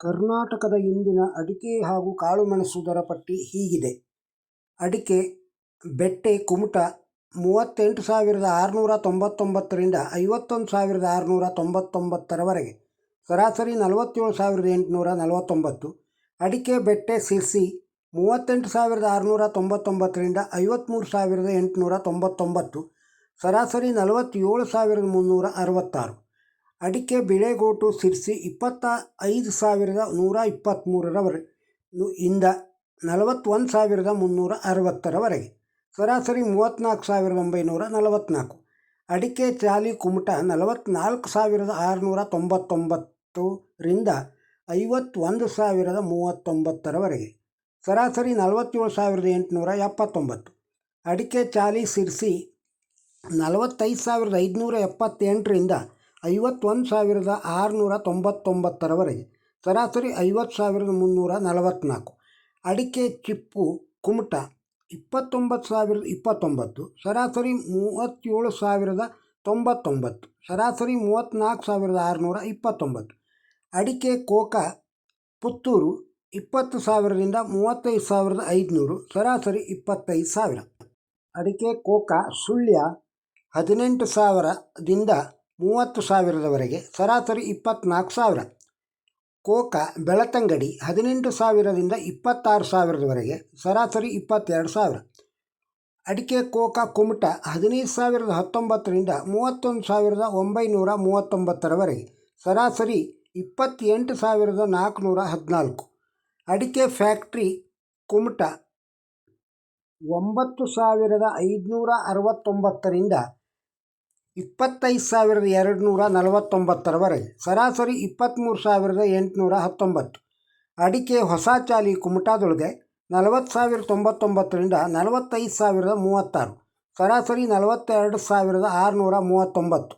ಕರ್ನಾಟಕದ ಇಂದಿನ ಅಡಿಕೆ ಹಾಗೂ ಕಾಳುಮೆಣಸು ದರ ಪಟ್ಟಿ ಹೀಗಿದೆ. ಅಡಿಕೆ ಬೆಟ್ಟೆ ಕುಮಟಾ 38,699ರಿಂದ 51,699ರವರೆಗೆ, ಸರಾಸರಿ 47,849. ಅಡಿಕೆ ಬೆಟ್ಟೆ ಸಿರ್ಸಿ 38,699ರಿಂದ 53,899, ಸರಾಸರಿ 47,366. ಅಡಿಕೆ ಬಿಳೆಗೋಟು ಸಿರ್ಸಿ 25,123ರವರೆ ಇಂದ 41,360ರವರೆಗೆ, ಸರಾಸರಿ 34,944. ಅಡಿಕೆ ಚಾಲಿ ಕುಮಟಾ 44,699ರಿಂದ 51,039ರವರೆಗೆ, ಸರಾಸರಿ 47,879. ಅಡಿಕೆ ಚಾಲಿ ಸಿರ್ಸಿ 45,578ರಿಂದ 51,699ರವರೆಗೆ, ಸರಾಸರಿ 50,344. ಅಡಿಕೆ ಚಿಪ್ಪು ಕುಮಟಾ 29,029, ಸರಾಸರಿ 37,099, ಸರಾಸರಿ 34,629. ಅಡಿಕೆ ಕೋಕಾ ಪುತ್ತೂರು 20,000ರಿಂದ 35,500, ಸರಾಸರಿ 25,000. ಅಡಿಕೆ ಕೋಕಾ ಸುಳ್ಯ 18,000ದಿಂದ 30,000ರವರೆಗೆ, ಸರಾಸರಿ 24,000. ಕೋಕಾ ಬೆಳತಂಗಡಿ 18,000ರಿಂದ 26,000ರವರೆಗೆ, ಸರಾಸರಿ 22,000. ಅಡಿಕೆ ಕೋಕಾ ಕುಮಟಾ 15,019ರಿಂದ 31,939ರವರೆಗೆ, ಸರಾಸರಿ 28,414. ಅಡಿಕೆ ಫ್ಯಾಕ್ಟ್ರಿ ಕುಮಟಾ 9,569ರಿಂದ 25,249ರವರೆಗೆ, ಸರಾಸರಿ 23,819. ಅಡಿಕೆ ಹೊಸ ಚಾಲಿ ಕುಮಟಾದೊಳಗೆ 40,099ರಿಂದ 45,036, ಸರಾಸರಿ 42,639.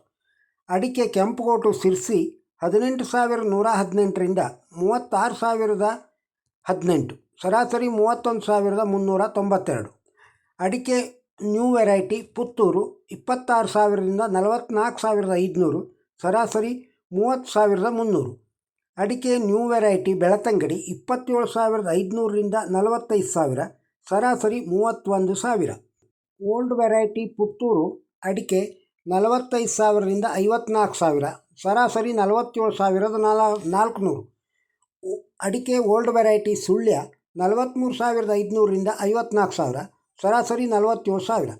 ಅಡಿಕೆ ಕೆಂಪುಗೋಟು ಸಿರ್ಸಿ 18,118ರಿಂದ 36,018, ಸರಾಸರಿ 31,392. ಅಡಿಕೆ ನ್ಯೂ ವೆರೈಟಿ ಪುತ್ತೂರು 26,000ರಿಂದ 44,500, ಸರಾಸರಿ 30,300. ಅಡಿಕೆ ನ್ಯೂ ವೆರೈಟಿ ಬೆಳತಂಗಡಿ 27,500ರಿಂದ 45,000, ಸರಾಸರಿ 31,000. ಓಲ್ಡ್ ವೆರೈಟಿ ಪುತ್ತೂರು ಅಡಿಕೆ 45,000ರಿಂದ 54,000, ಸರಾಸರಿ 47,400. ಅಡಿಕೆ ಓಲ್ಡ್ ವೆರೈಟಿ ಸುಳ್ಯ 43,500ರಿಂದ 54,000, ಸರಾಸರಿ 47,000.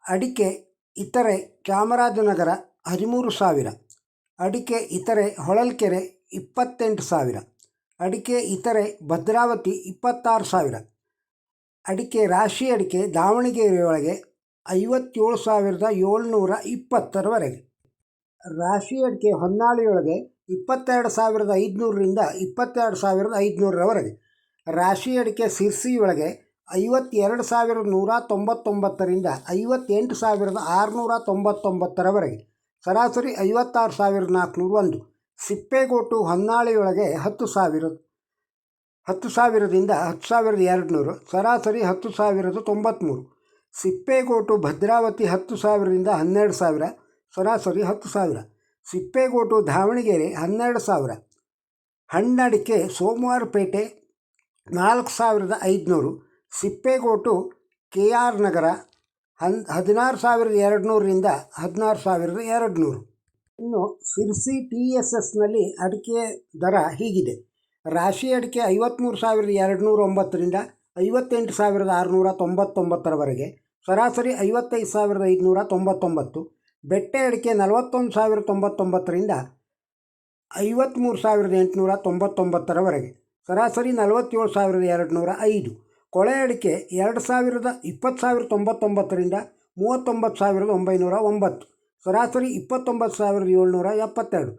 ಅಡಿಕೆ ಇತರೆ ಚಾಮರಾಜನಗರ 13,000. ಅಡಿಕೆ ಇತರೆ ಹೊಳಲ್ಕೆರೆ 28,000. ಅಡಿಕೆ ಇತರೆ ಭದ್ರಾವತಿ 26,000. ಅಡಿಕೆ ರಾಶಿ ಅಡಿಕೆ ದಾವಣಗೆರೆಯೊಳಗೆ 57,720ರವರೆಗೆ. ರಾಶಿ ಅಡಿಕೆ ಹೊನ್ನಾಳಿಯೊಳಗೆ 22,500ರಿಂದ 22,500ರವರೆಗೆ. ರಾಶಿ ಅಡಿಕೆ ಸಿರ್ಸಿಯೊಳಗೆ 52,199ರಿಂದ 58,699ರವರೆಗೆ, ಸರಾಸರಿ 56,401. ಸಿಪ್ಪೆಗೋಟು ಹೊನ್ನಾಳಿಯೊಳಗೆ 10,000ದಿಂದ 10,200, ಸರಾಸರಿ 10,093. ಸಿಪ್ಪೆಗೋಟು ಭದ್ರಾವತಿ 10,000ರಿಂದ 12,000, ಸರಾಸರಿ 10,000. ಸಿಪ್ಪೆಗೋಟು ದಾವಣಗೆರೆ 12,000. ಹಣ್ಣಡಿಕೆ ಸೋಮವಾರಪೇಟೆ 4,500. ಸಿಪ್ಪೆಗೋಟು KR ನಗರ 16,200ರಿಂದ 16,200. ಇನ್ನು ಸಿರ್ಸಿ TSSನಲ್ಲಿ ಅಡಿಕೆ ದರ ಹೀಗಿದೆ. ರಾಶಿ ಅಡಿಕೆ 53,209ರಿಂದ 58,699ರವರೆಗೆ, ಸರಾಸರಿ 55,599. ಬೆಟ್ಟೆ ಅಡಿಕೆ 41,099ರಿಂದ 53,899ರವರೆಗೆ, ಸರಾಸರಿ 47,205. ಕೊಳೆ ಅಡಿಕೆ 20,99ರಿಂದ 39,909, ಸರಾಸರಿ 29,772.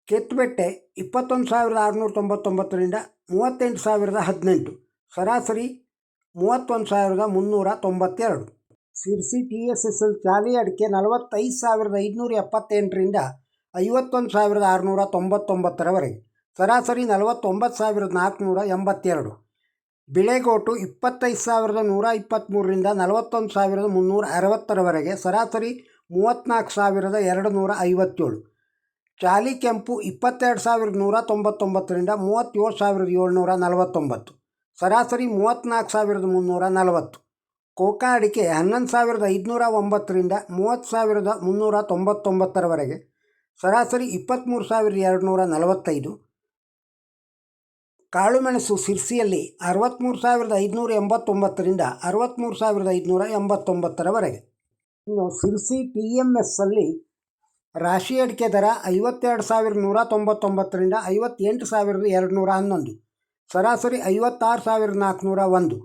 ಕೆತ್ತುಬೆಟ್ಟೆ 21,699ರಿಂದ 38,018, ಸರಾಸರಿ 31,392. ಸಿರ್ಸಿ TSSL ಚಾಲಿ ಅಡಿಕೆ 45,578ರಿಂದ 51,699ರವರೆಗೆ, ಸರಾಸರಿ 49,482. ಬಿಳೆಗೋಟು 25,123ರಿಂದ 41,360ರವರೆಗೆ, ಸರಾಸರಿ 34,257. ಚಾಲಿ ಕೆಂಪು 22,199ರಿಂದ 37,749, ಸರಾಸರಿ 34,340. ಕೋಕಾ ಅಡಿಕೆ 11,509ರಿಂದ 30,399ರವರೆಗೆ, ಸರಾಸರಿ 23,245. ಕಾಳುಮೆಣಸು ಸಿರ್ಸಿಯಲ್ಲಿ 63,589ರಿಂದ 63,589ರವರೆಗೆ. ಇನ್ನು ಸಿರ್ಸಿ TMSಲ್ಲಿ ರಾಶಿ ಅಡಿಕೆ ದರ 52,199ರಿಂದ 58,211, ಸರಾಸರಿ 56,401.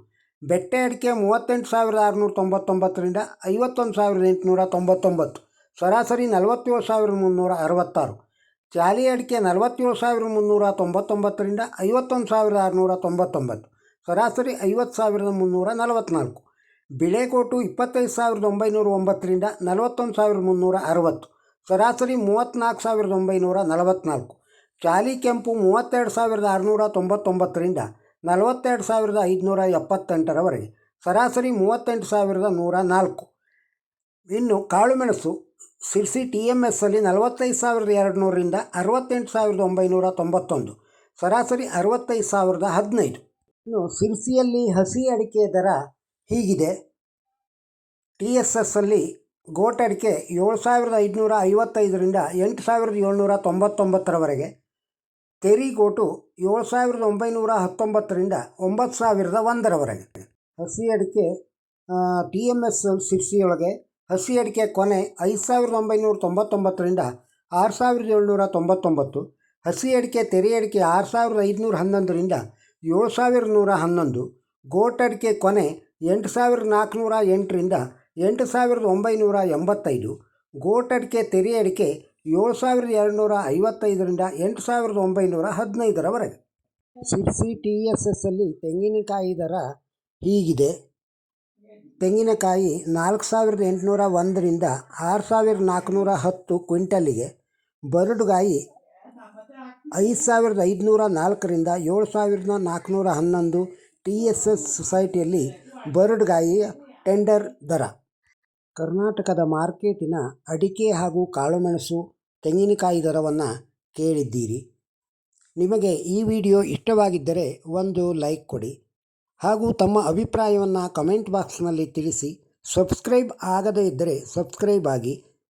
ಬೆಟ್ಟೆ ಅಡಿಕೆ 38,699ರಿಂದ 51,899, ಸರಾಸರಿ 47,366. ಚಾಲಿ ಅಡಿಕೆ 47,399ರಿಂದ 51,699, ಸರಾಸರಿ 50,344. ಬಿಳೆಕೋಟು 25,909ರಿಂದ 41,360, ಸರಾಸರಿ 34,944. ಚಾಲಿ ಕೆಂಪು 32,699ರಿಂದ 42,578ರವರೆಗೆ, ಸರಾಸರಿ 38,104. ಇನ್ನು ಕಾಳುಮೆಣಸು ಸಿರ್ಸಿ TMSಲ್ಲಿ 45,200ರಿಂದ 68,991, ಸರಾಸರಿ 65,015. ಇನ್ನು ಸಿರ್ಸಿಯಲ್ಲಿ ಹಸಿ ಅಡಿಕೆ ದರ ಹೀಗಿದೆ. TSSಲ್ಲಿ ಗೋಟ್ ಅಡಿಕೆ 7,555ರಿಂದ 8,799ರವರೆಗೆ, ತೆರಿಗೋಟು 7,919ರಿಂದ 9,001ರವರೆಗೆ. ಹಸಿ ಅಡಿಕೆ TMS ಸಿರ್ಸಿಯೊಳಗೆ ಹಸಿ ಅಡಿಕೆ ಕೊನೆ 5,999ರಿಂದ 6,799, ಹಸಿ ಅಡಿಕೆ ತೆರೆ ಅಡಿಕೆ 6,511ರಿಂದ 7,111, ಗೋಟ್ ಅಡಿಕೆ ಕೊನೆ 8,408ರಿಂದ 8,985, ಗೋಟ್ ಅಡಿಕೆ ತೆರೆ ಅಡಿಕೆ 7,255ರಿಂದ 8,915ರವರೆಗೆ. ಸಿರ್ಸಿ TSSಲ್ಲಿ ತೆಂಗಿನಕಾಯಿ ದರ ಹೀಗಿದೆ. ತೆಂಗಿನಕಾಯಿ 4,801ರಿಂದ 6,410 ಕ್ವಿಂಟಲಿಗೆ, ಬರಡುಗಾಯಿ 5,504ರಿಂದ 7,411 TSS ಸೊಸೈಟಿಯಲ್ಲಿ ಬರಡುಗಾಯಿಯ ಟೆಂಡರ್ ದರ. ಕರ್ನಾಟಕದ ಮಾರ್ಕೆಟಿನ ಅಡಿಕೆ ಹಾಗೂ ಕಾಳುಮೆಣಸು, ತೆಂಗಿನಕಾಯಿ ದರವನ್ನು ಕೇಳಿದ್ದೀರಿ. ನಿಮಗೆ ಈ ವಿಡಿಯೋ ಇಷ್ಟವಾಗಿದ್ದರೆ ಒಂದು ಲೈಕ್ ಕೊಡಿ ಹಾಗೂ ತಮ್ಮ ಅಭಿಪ್ರಾಯವನ್ನು ಕಮೆಂಟ್ ಬಾಕ್ಸ್ನಲ್ಲಿ ತಿಳಿಸಿ. ಸಬ್ಸ್ಕ್ರೈಬ್ ಆಗದೇ ಇದ್ದರೆ ಸಬ್ಸ್ಕ್ರೈಬ್ ಆಗಿ.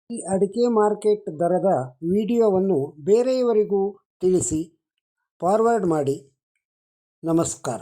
ಈ ಅಡಿಕೆ ಮಾರ್ಕೆಟ್ ದರದ ವಿಡಿಯೋವನ್ನು ಬೇರೆಯವರಿಗೂ ತಿಳಿಸಿ, ಫಾರ್ವರ್ಡ್ ಮಾಡಿ. ನಮಸ್ಕಾರ.